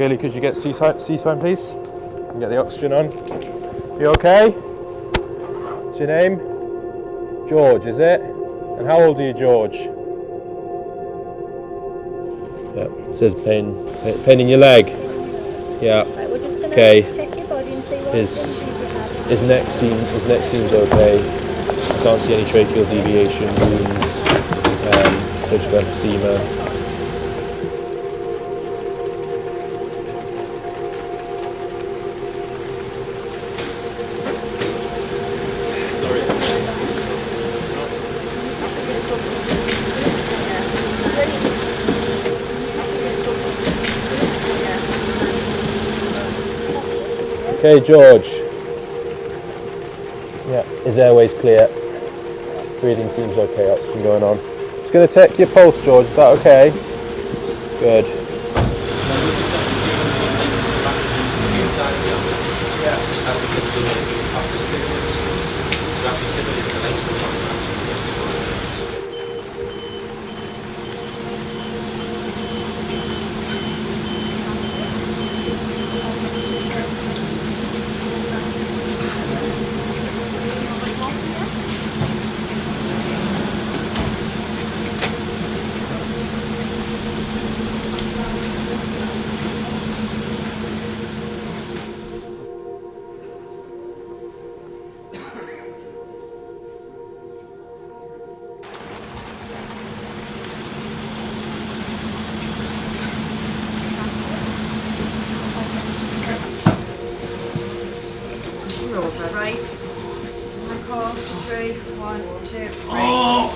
Kaylee, could you get C-SPAN, please? And get the oxygen on. You okay? What's your name? George, is it? And how old are you, George? Yeah, it says pain in your leg. Yeah. Right, we're just gonna Okay. check your body and see what His injuries you have. his neck seems okay. I can't see any tracheal deviation, wounds, surgical emphysema. Okay, George. Yeah, his airway's clear. Breathing seems okay, oxygen going on. It's going to check your pulse, George. Is that okay? Good. Right. One call, 3, 1, 2, 3. Oh!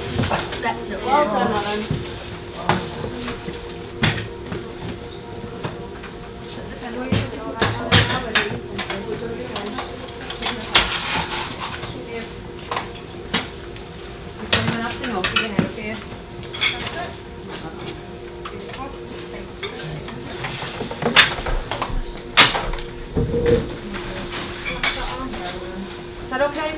That's it. Well done, Alan. That's enough to help here. Is that okay?